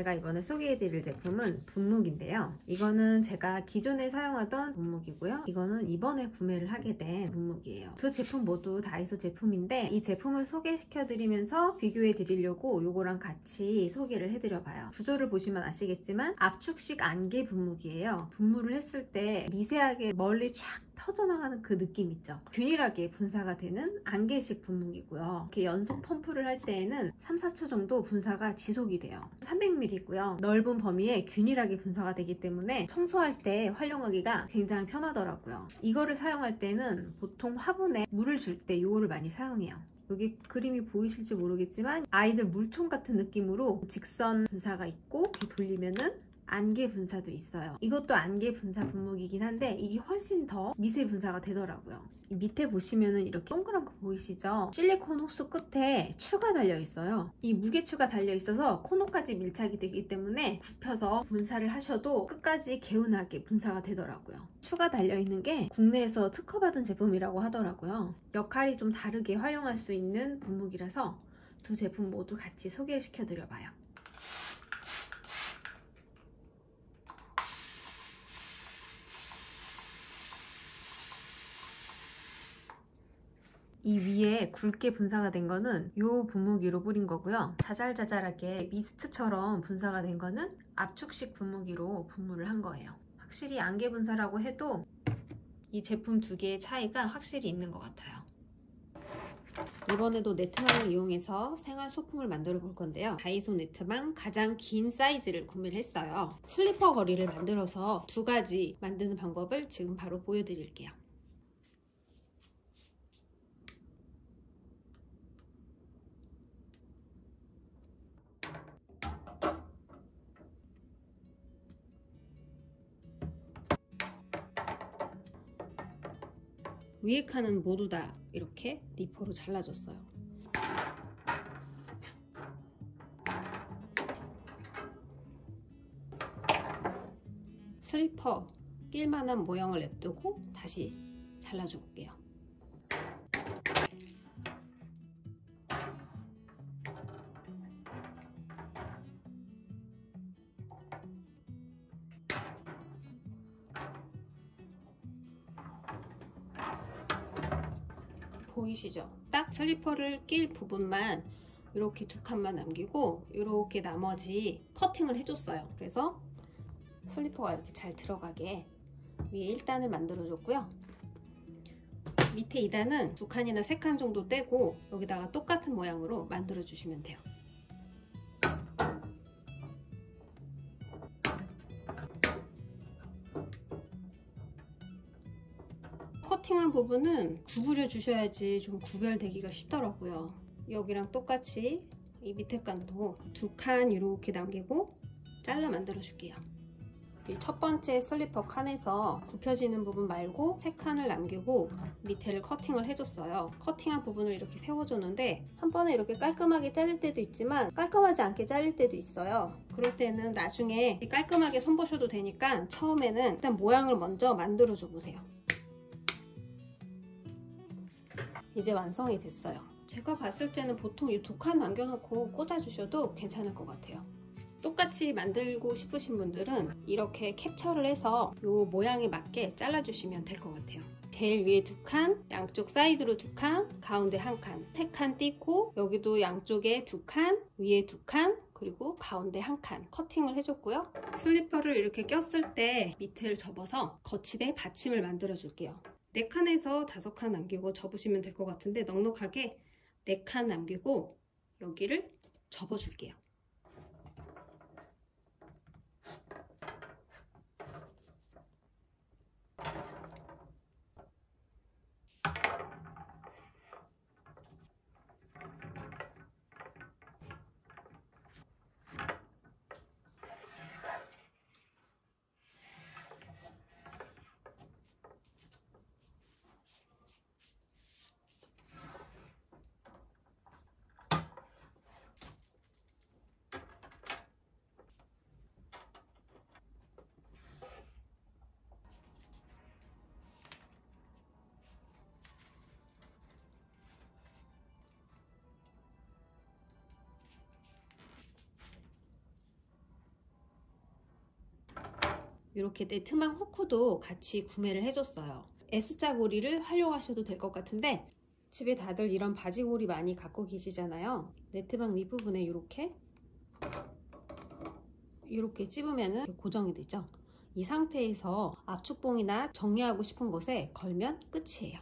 제가 이번에 소개해드릴 제품은 분무기인데요. 이거는 제가 기존에 사용하던 분무기고요. 이거는 이번에 구매를 하게 된 분무기예요. 두 제품 모두 다이소 제품인데 이 제품을 소개시켜드리면서 비교해드리려고 이거랑 같이 소개를 해드려봐요. 구조를 보시면 아시겠지만 압축식 안개 분무기예요. 분무를 했을 때 미세하게 멀리 쫙 터져나가는 그 느낌 있죠? 균일하게 분사가 되는 안개식 분무기고요. 이렇게 연속 펌프를 할 때에는 3-4초 정도 분사가 지속이 돼요. 300ml고요. 넓은 범위에 균일하게 분사가 되기 때문에 청소할 때 활용하기가 굉장히 편하더라고요. 이거를 사용할 때는 보통 화분에 물을 줄 때 이거를 많이 사용해요. 여기 그림이 보이실지 모르겠지만 아이들 물총 같은 느낌으로 직선 분사가 있고 이렇게 돌리면은 안개 분사도 있어요. 이것도 안개 분사 분무기이긴 한데 이게 훨씬 더 미세 분사가 되더라고요. 이 밑에 보시면은 이렇게 동그란 거 보이시죠? 실리콘 흡수 끝에 추가 달려 있어요. 이 무게추가 달려 있어서 코너까지 밀착이 되기 때문에 굽혀서 분사를 하셔도 끝까지 개운하게 분사가 되더라고요. 추가 달려 있는 게 국내에서 특허받은 제품이라고 하더라고요. 역할이 좀 다르게 활용할 수 있는 분무기라서 두 제품 모두 같이 소개를 시켜드려봐요. 이 위에 굵게 분사가 된 거는 이 분무기로 뿌린 거고요. 자잘자잘하게 미스트처럼 분사가 된 거는 압축식 분무기로 분무를 한 거예요. 확실히 안개 분사라고 해도 이 제품 두 개의 차이가 확실히 있는 것 같아요. 이번에도 네트망을 이용해서 생활 소품을 만들어 볼 건데요. 다이소 네트망 가장 긴 사이즈를 구매를 했어요. 슬리퍼 거리를 만들어서 두 가지 만드는 방법을 지금 바로 보여드릴게요. 위에 칸은 모두 다 이렇게 니퍼로 잘라줬어요. 슬리퍼 낄만한 모형을 냅두고 다시 잘라줘 볼게요. 보이시죠? 딱 슬리퍼를 낄 부분만 이렇게 두 칸만 남기고 이렇게 나머지 커팅을 해줬어요. 그래서 슬리퍼가 이렇게 잘 들어가게 위에 1단을 만들어 줬고요. 밑에 2단은 2칸이나 3칸 정도 떼고 여기다가 똑같은 모양으로 만들어 주시면 돼요. 커팅한 부분은 구부려 주셔야지 좀 구별되기가 쉽더라고요. 여기랑 똑같이 이 밑에 칸도 2칸 이렇게 남기고 잘라 만들어 줄게요. 이 첫 번째 슬리퍼 칸에서 굽혀지는 부분 말고 3칸을 남기고 밑에를 커팅을 해줬어요. 커팅한 부분을 이렇게 세워줬는데 한 번에 이렇게 깔끔하게 자를 때도 있지만 깔끔하지 않게 자를 때도 있어요. 그럴 때는 나중에 깔끔하게 손보셔도 되니까 처음에는 일단 모양을 먼저 만들어 줘 보세요. 이제 완성이 됐어요. 제가 봤을 때는 보통 이 2칸 남겨놓고 꽂아주셔도 괜찮을 것 같아요. 똑같이 만들고 싶으신 분들은 이렇게 캡처를 해서 이 모양에 맞게 잘라주시면 될 것 같아요. 제일 위에 2칸, 양쪽 사이드로 2칸, 가운데 1칸, 3칸 띄고 여기도 양쪽에 2칸, 위에 2칸, 그리고 가운데 1칸 커팅을 해줬고요. 슬리퍼를 이렇게 꼈을 때 밑을 접어서 거치대 받침을 만들어 줄게요. 4칸에서 5칸 남기고 접으시면 될 것 같은데 넉넉하게 4칸 남기고 여기를 접어줄게요. 이렇게 네트망 후크도 같이 구매를 해줬어요. S자 고리를 활용하셔도 될 것 같은데 집에 다들 이런 바지고리 많이 갖고 계시잖아요. 네트망 윗부분에 이렇게 찝으면 고정이 되죠. 이 상태에서 압축봉이나 정리하고 싶은 곳에 걸면 끝이에요.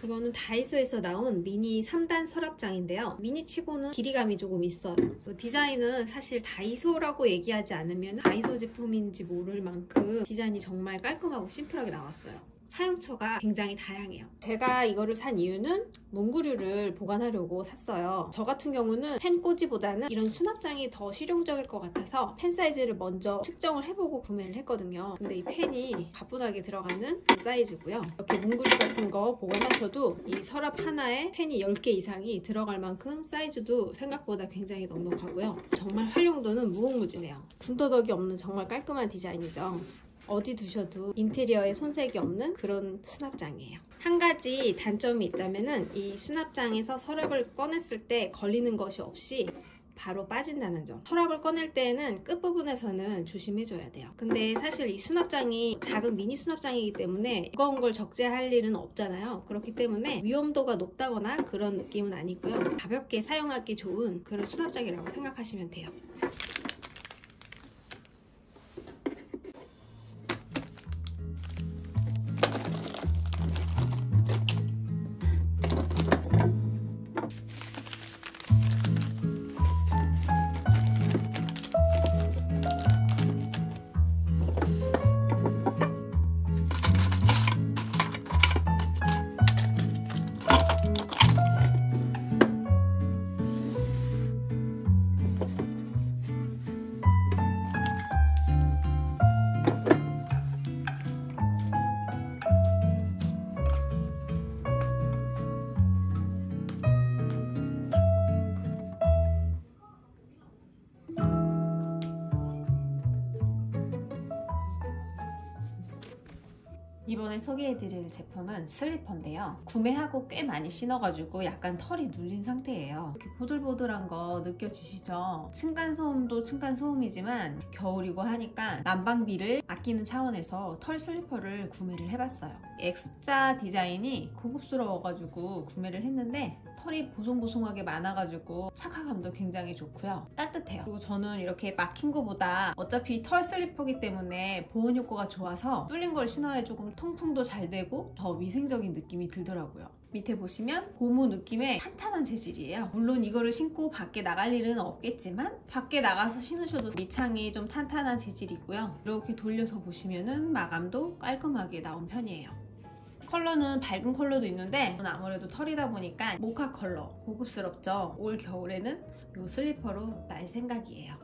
이거는 다이소에서 나온 미니 3단 서랍장인데요. 미니치고는 길이감이 조금 있어요. 디자인은 사실 다이소라고 얘기하지 않으면 다이소 제품인지 모를 만큼 디자인이 정말 깔끔하고 심플하게 나왔어요. 사용처가 굉장히 다양해요. 제가 이거를 산 이유는 문구류를 보관하려고 샀어요. 저 같은 경우는 펜 꽂이보다는 이런 수납장이 더 실용적일 것 같아서 펜 사이즈를 먼저 측정을 해보고 구매를 했거든요. 근데 이 펜이 가뿐하게 들어가는 사이즈고요. 이렇게 문구류 같은 거 보관하셔도 이 서랍 하나에 펜이 10개 이상이 들어갈 만큼 사이즈도 생각보다 굉장히 넉넉하고요. 정말 활용도는 무궁무진해요. 군더더기 없는 정말 깔끔한 디자인이죠. 어디 두셔도 인테리어에 손색이 없는 그런 수납장이에요. 한 가지 단점이 있다면 이 수납장에서 서랍을 꺼냈을 때 걸리는 것이 없이 바로 빠진다는 점. 서랍을 꺼낼 때에는 끝부분에서는 조심해줘야 돼요. 근데 사실 이 수납장이 작은 미니 수납장이기 때문에 무거운 걸 적재할 일은 없잖아요. 그렇기 때문에 위험도가 높다거나 그런 느낌은 아니고요. 가볍게 사용하기 좋은 그런 수납장이라고 생각하시면 돼요. 이번에 소개해드릴 제품은 슬리퍼인데요. 구매하고 꽤 많이 신어가지고 약간 털이 눌린 상태예요. 이렇게 보들보들한 거 느껴지시죠? 층간소음도 층간소음이지만 겨울이고 하니까 난방비를 아끼는 차원에서 털 슬리퍼를 구매를 해봤어요. X자 디자인이 고급스러워가지고 구매를 했는데 털이 보송보송하게 많아가지고 착화감도 굉장히 좋고요. 따뜻해요. 그리고 저는 이렇게 막힌 거보다 어차피 털 슬리퍼기 때문에 보온 효과가 좋아서 뚫린 걸 신어야 조금 통풍도 잘 되고 더 위생적인 느낌이 들더라고요. 밑에 보시면 고무 느낌의 탄탄한 재질이에요. 물론 이거를 신고 밖에 나갈 일은 없겠지만 밖에 나가서 신으셔도 밑창이 좀 탄탄한 재질이고요. 이렇게 돌려서 보시면은 마감도 깔끔하게 나온 편이에요. 컬러는 밝은 컬러도 있는데 아무래도 털이다 보니까 모카 컬러 고급스럽죠. 올 겨울에는 이 슬리퍼로 날 생각이에요.